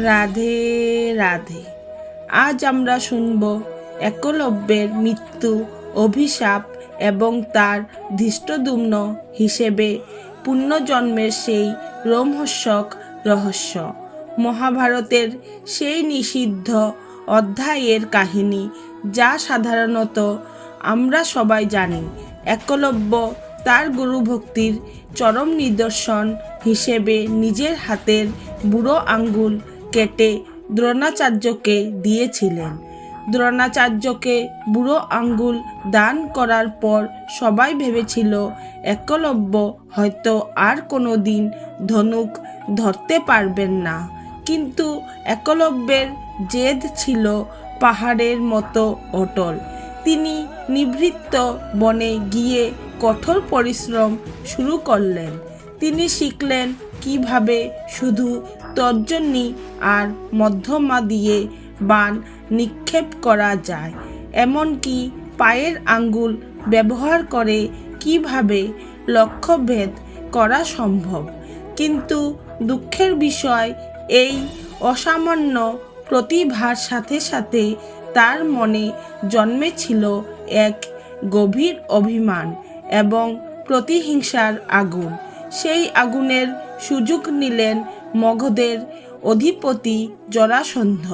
রাধে রাধে। আজ আমরা শুনব একলব্যের মৃত্যু, অভিশাপ এবং তার ধৃষ্টদ্যুম্ন হিসেবে পুনর্জন্মের সেই রোমহর্ষক রহস্য। মহাভারতের সেই নিষিদ্ধ অধ্যায়ের কাহিনী, যা সাধারণত আমরা সবাই জানি। একলব্য তার গুরুভক্তির চরম নিদর্শন হিসেবে নিজের হাতের বুড়ো আঙ্গুল কেটে দ্রোণাচার্যকে দিয়েছিলেন। দ্রোণাচার্যকে বুড়ো আঙ্গুল দান করার পর সবাই ভেবেছিল একলব্য হয়তো আর কোনো দিন ধনুক ধরতে পারবেন না। কিন্তু একলব্যের জেদ ছিল পাহাড়ের মতো অটল। তিনি নিভৃত বনে গিয়ে কঠোর পরিশ্রম শুরু করলেন। তিনি শিখলেন কিভাবে শুধু তর্জনী আর মধ্যমা দিয়ে বাণ নিক্ষেপ করা যায়, এমনকি পায়ের আঙ্গুল ব্যবহার করে কিভাবে লক্ষ্যভেদ করা সম্ভব। কিন্তু দুঃখের বিষয়, এই অসামান্য প্রতিভার সাথে সাথে তার মনে জন্মেছিল এক গভীর অভিমান এবং প্রতিহিংসার আগুন। সেই আগুনের সুযোগ নিলেন মগধের অধিপতি জরাসন্ধ।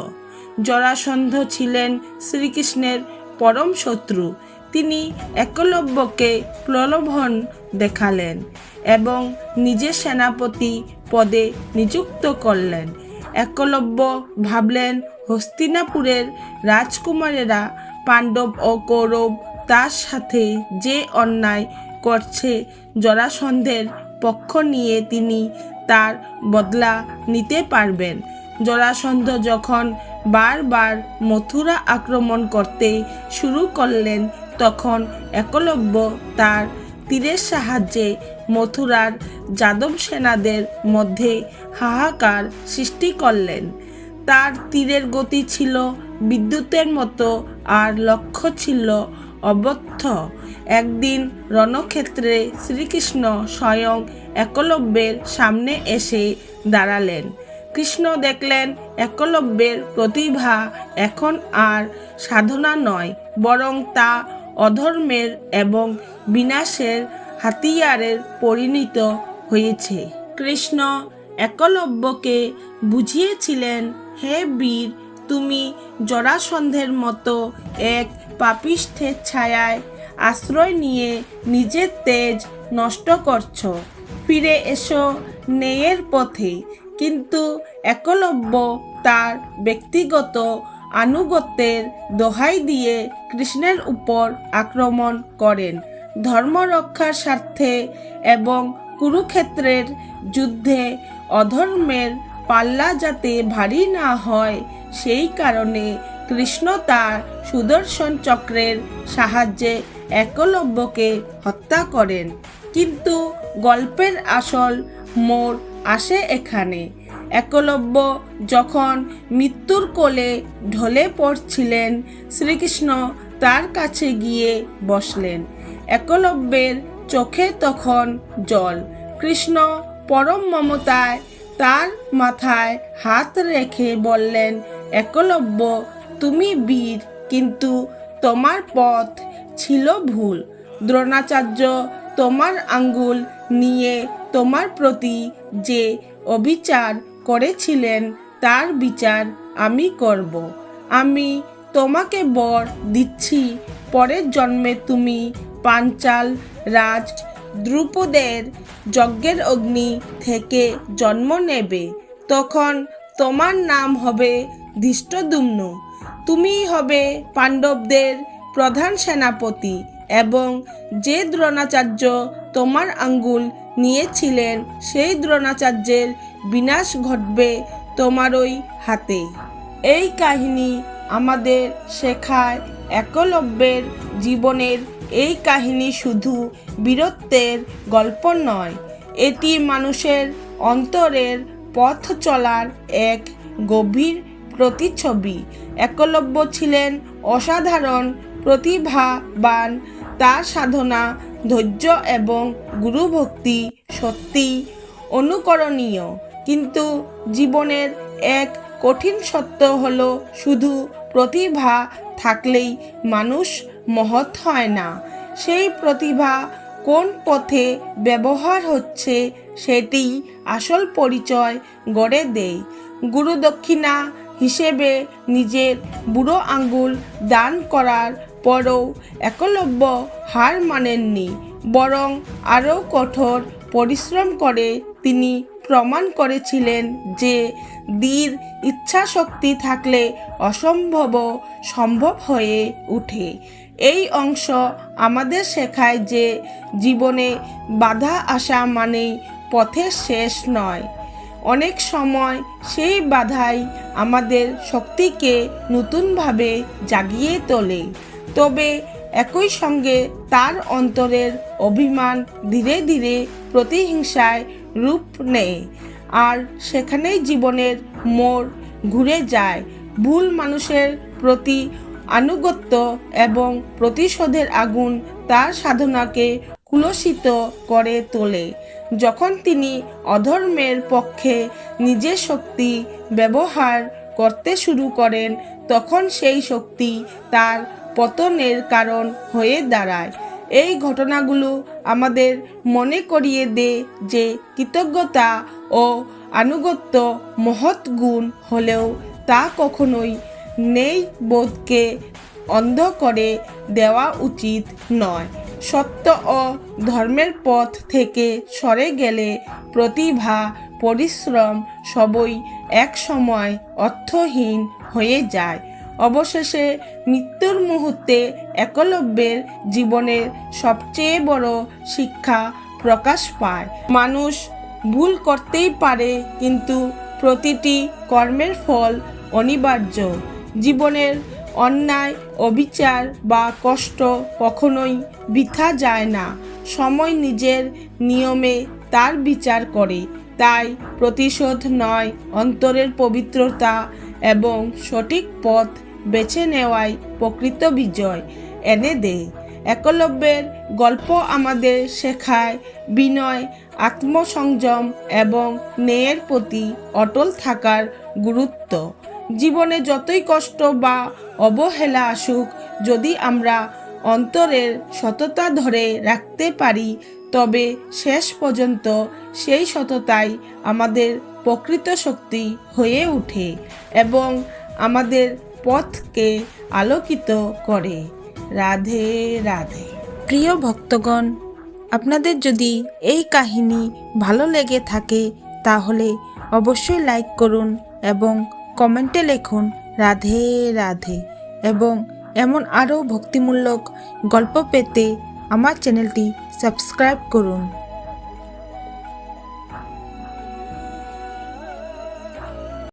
জরাসন্ধ ছিলেন শ্রীকৃষ্ণের পরম শত্রু। তিনি একলব্যকে প্রলোভন দেখালেন এবং নিজের সেনাপতি পদে নিযুক্ত করলেন। একলব্য ভাবলেন, হস্তিনাপুরের রাজকুমারেরা পাণ্ডব ও কৌরব তার সাথে যে অন্যায় করছে, জরাসন্ধের পক্ষ নিয়ে তিনি তার বদলা নিতে পারবেন। জরাসন্ধ যখন বারবার মথুরা আক্রমণ করতে শুরু করলেন, তখন একলব্য তার তীরের সাহায্যে মথুরার যাদব সেনাদের মধ্যে হাহাকার সৃষ্টি করলেন। তার তীরের গতি ছিল বিদ্যুতের মতো আর লক্ষ্য ছিল অব্যর্থ। একদিন রণক্ষেত্রে শ্রীকৃষ্ণ স্বয়ং একলব্যের সামনে এসে দাঁড়ালেন। কৃষ্ণ দেখলেন একলব্যের প্রতিভা এখন আর সাধনা নয়, বরং তা অধর্মের এবং বিনাশের হাতিয়ারে পরিণত হয়েছে। কৃষ্ণ একলব্যকে বুঝিয়েছিলেন, হে বীর, তুমি জরাসন্ধের মতো এক পাপিষ্ঠের ছায়ায় আশ্রয় নিয়ে নিজের তেজ নষ্ট করছ। ফিরে এসো ন্যায়ের পথে। কিন্তু একলব্য তার ব্যক্তিগত আনুগত্যের দোহাই দিয়ে কৃষ্ণের উপর আক্রমণ করেন। ধর্ম রক্ষার স্বার্থে এবং কুরুক্ষেত্রের যুদ্ধে অধর্মের পাল্লা যাতে ভারী না হয়, সেই কারণে কৃষ্ণ তার সুদর্শন চক্রের সাহায্যে একলব্যকে হত্যা করেন। কিন্তু গল্পের আসল মোড় আসে এখানে। একলব্য যখন মৃত্যুর কোলে ঢলে পড়ছিলেন, শ্রীকৃষ্ণ তার কাছে গিয়ে বসলেন। একলব্যের চোখে তখন জল। কৃষ্ণ পরম মমতায় তার মাথায় হাত রেখে বললেন, একলব্য, তুমি বীর, কিন্তু তোমার পথ ছিল ভুল। দ্রোণাচার্য তোমার আঙ্গুল নিয়ে তোমার প্রতি যে অবিচার করেছিলেন, তার বিচার আমি করব। আমি তোমাকে বর দিচ্ছি, পরের জন্মে তুমি পাঞ্চাল রাজ দ্রুপদের যজ্ঞের অগ্নি থেকে জন্ম নেবে। তখন তোমার নাম হবে ধৃষ্টদ্যুম্ন। তুমিই হবে পাণ্ডবদের প্রধান সেনাপতি এবং যে দ্রোণাচার্য তোমার আঙ্গুল নিয়েছিলেন, সেই দ্রোণাচার্যের বিনাশ ঘটবে তোমারই হাতে। এই কাহিনী আমাদের শেখায়, একলব্যের জীবনের এই কাহিনী শুধু বীরত্বের গল্প নয়, এটি মানুষের অন্তরের পথ চলার এক গভীর প্রতিচ্ছবি। একলব্য ছিলেন অসাধারণ প্রতিভাবান। তার সাধনা, ধৈর্য এবং গুরুভক্তি সত্যিই অনুকরণীয়। কিন্তু জীবনের এক কঠিন সত্য হলো শুধু প্রতিভা থাকলেই মানুষ মহৎ হয় না, সেই প্রতিভা কোন পথে ব্যবহার হচ্ছে সেটিই আসল পরিচয় গড়ে দেয়। গুরুদক্ষিণা হিসেবে নিজের বুড়ো আঙ্গুল দান করার পরও একলব্য হার মানেননি, বরং আরও কঠোর পরিশ্রম করে তিনি প্রমাণ করেছিলেন যে দৃঢ় ইচ্ছাশক্তি থাকলে অসম্ভব সম্ভব হয়ে ওঠে। এই অংশ আমাদের শেখায় যে জীবনে বাধা আসা মানেই পথের শেষ নয়, অনেক সময় সেই বাধাই আমাদের শক্তিকে নতুনভাবে জাগিয়ে তোলে। তবে একই সঙ্গে তার অন্তরের অভিমান ধীরে ধীরে প্রতিহিংসায় রূপ নেয়, আর সেখানেই জীবনের মোড় ঘুরে যায়। ভুল মানুষের প্রতি আনুগত্য এবং প্রতিশোধের আগুন তার সাধনাকে কুলসিত করে তোলে। যখন তিনি অধর্মের পক্ষে নিজের শক্তি ব্যবহার করতে শুরু করেন, তখন সেই শক্তি তার পতনের কারণ হয়ে দাঁড়ায়। এই ঘটনাগুলো আমাদের মনে করিয়ে দেয় যে কৃতজ্ঞতা ও আনুগত্য মহৎ গুণ হলেও তা কখনোই ন্যায় বোধকে অন্ধ করে দেওয়া উচিত নয়। সত্য ও ধর্মের পথ থেকে সরে গেলে প্রতিভা, পরিশ্রম সবই এক সময় অর্থহীন হয়ে যায়। অবশেষে মৃত্যুর মুহূর্তে একলব্যের জীবনের সবচেয়ে বড় শিক্ষা প্রকাশ পায়। মানুষ ভুল করতেই পারে, কিন্তু প্রতিটি কর্মের ফল অনিবার্য। জীবনের অন্যায়, অবিচার বা কষ্ট কখনোই বৃথা যায় না। সময় নিজের নিয়মে তার বিচার করে। তাই প্রতিশোধ নয়, অন্তরের পবিত্রতা এবং সঠিক পথ বেছে নেওয়াই প্রকৃত বিজয় এনে দেয়। একলব্যের গল্প আমাদের শেখায় বিনয়, আত্মসংযম এবং ন্যায়ের প্রতি অটল থাকার গুরুত্ব। জীবনে যতই কষ্ট বা অবহেলা আসুক, যদি আমরা অন্তরের সততা ধরে রাখতে পারি, তবে শেষ পর্যন্ত সেই সততাই আমাদের প্রকৃত শক্তি হয়ে ওঠে এবং আমাদের পথকে আলোকিত করে। রাধে রাধে। প্রিয় ভক্তগণ, আপনাদের যদি এই কাহিনী ভালো লেগে থাকে তাহলে অবশ্যই লাইক করুন এবং কমেন্টে লিখুন রাধে রাধে। এবং এমন আরও ভক্তিমূলক গল্প পেতে আমার চ্যানেলটি সাবস্ক্রাইব করুন।